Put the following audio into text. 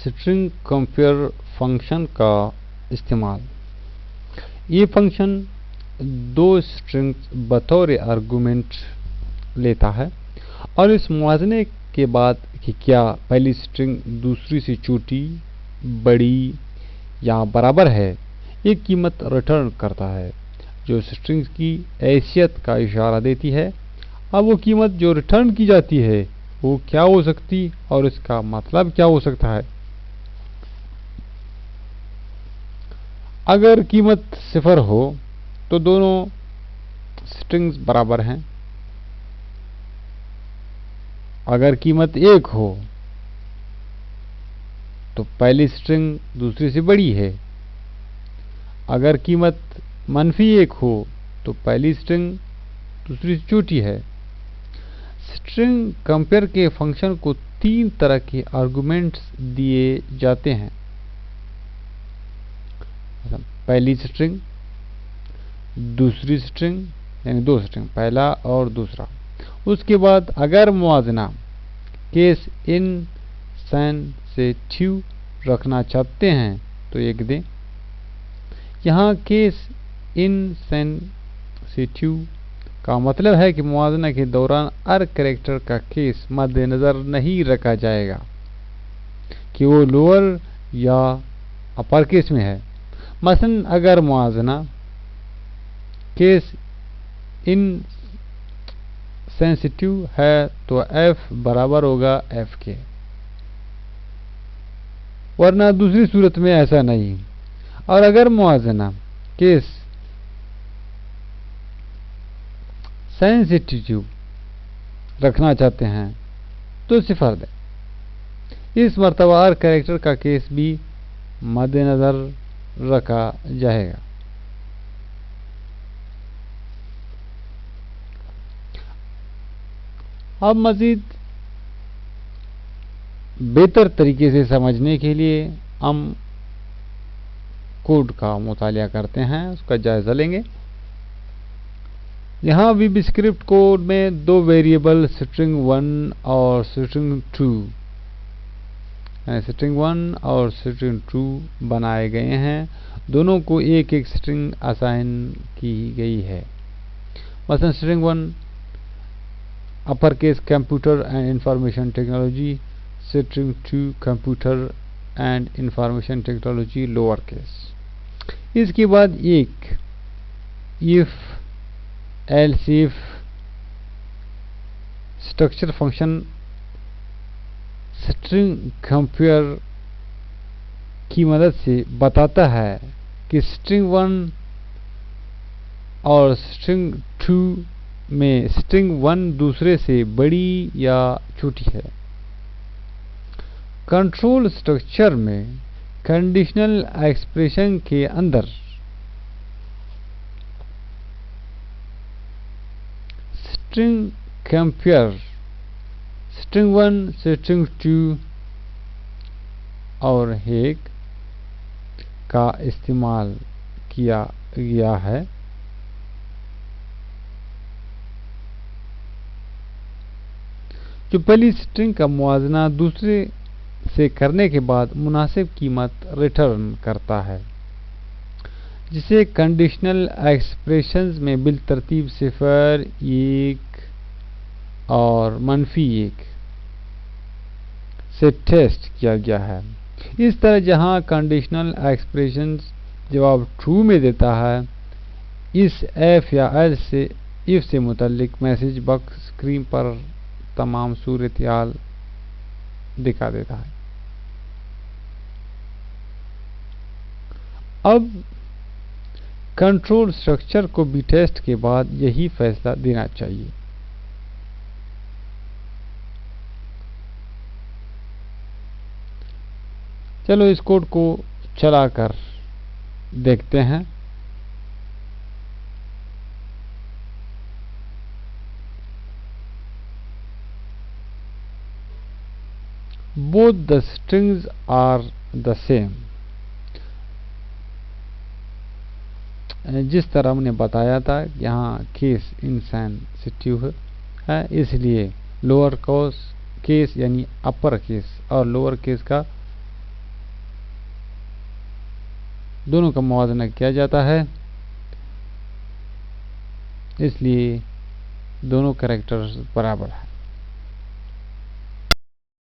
String compare function का इस्तेमाल। ये फंक्शन दो स्ट्रिंग्स बतौर आर्गुमेंट लेता है और इस मुआवजे के बाद कि क्या पहली स्ट्रिंग दूसरी से छोटी, बड़ी या बराबर है, एक कीमत रिटर्न करता है जो स्ट्रिंग की हैसियत का इशारा देती है। अब वो कीमत जो रिटर्न की जाती है वो क्या हो सकती और इसका मतलब क्या हो सकता है। अगर कीमत 0 हो तो दोनों स्ट्रिंग्स बराबर हैं। अगर कीमत 1 हो तो पहली स्ट्रिंग दूसरी से बड़ी है। अगर कीमत -1 हो तो पहली स्ट्रिंग दूसरी से छोटी है। स्ट्रिंग कंपेयर के फंक्शन को 3 तरह के आर्गुमेंट्स दिए जाते हैं। पहली स्ट्रिंग, दूसरी स्ट्रिंग, यानी 2 स्ट्रिंग, पहला और दूसरा। उसके बाद अगर मुआवजा केस इनसेंसिटिव रखना चाहते हैं तो 1 दें। यहाँ केस इनसेंसिटिव का मतलब है कि मुआवजा के दौरान हर कैरेक्टर का केस मद्देनजर नहीं रखा जाएगा कि वो लोअर या अपर केस में है। मसलन अगर मुआवजा केस इनसेंसिटिव है तो f बराबर होगा f के, वरना दूसरी सूरत में ऐसा नहीं। और अगर मुआवजा केस सेंसिटिव रखना चाहते हैं तो 0 दें। इस मर्तबा हर कैरेक्टर का केस भी मद्देनजर रखा जाएगा। अब मजीद बेहतर तरीके से समझने के लिए हम कोड का मुतालिया करते हैं, उसका जायजा लेंगे। यहाँ VB स्क्रिप्ट कोड में 2 वेरिएबल स्ट्रिंग 1 और स्ट्रिंग 2 बनाए गए हैं। दोनों को एक एक स्ट्रिंग असाइन की गई है। मसलन string 1 upper case computer and information technology, string 2 computer and information technology lower case. इसके बाद एक if else if structure function string compare की मदद से बताता है कि स्ट्रिंग 1 और स्ट्रिंग 2 में स्ट्रिंग 1 दूसरे से बड़ी या छोटी है। कंट्रोल स्ट्रक्चर में कंडीशनल एक्सप्रेशन के अंदर स्ट्रिंग कंपेयर स्ट्रिंग 1 से स्ट्रिंग 2 और हेग का इस्तेमाल किया गया है। जो पहली स्ट्रिंग का मुआवजा दूसरे से करने के बाद मुनासिब कीमत रिटर्न करता है, जिसे कंडीशनल एक्सप्रेशंस में बिलतरतीब 0, 1 और -1 से टेस्ट किया गया है। इस तरह जहां कंडीशनल एक्सप्रेशंस जवाब ट्रू में देता है, इस एफ या एल से इफ से मुतल्लिक मैसेज बॉक्स स्क्रीन पर तमाम सूरत-ए-हाल दिखा देता है। अब कंट्रोल स्ट्रक्चर को भी टेस्ट के बाद यही फैसला देना चाहिए। चलो इस कोड को चलाकर देखते हैं। Both the strings are the same। जिस तरह हमने बताया था, यहाँ केस इनसेंसिटिव है, इसलिए लोअर केस यानी अपर केस और लोअर केस का दोनों का मुवाजना किया जाता है, इसलिए दोनों कैरेक्टर्स बराबर है।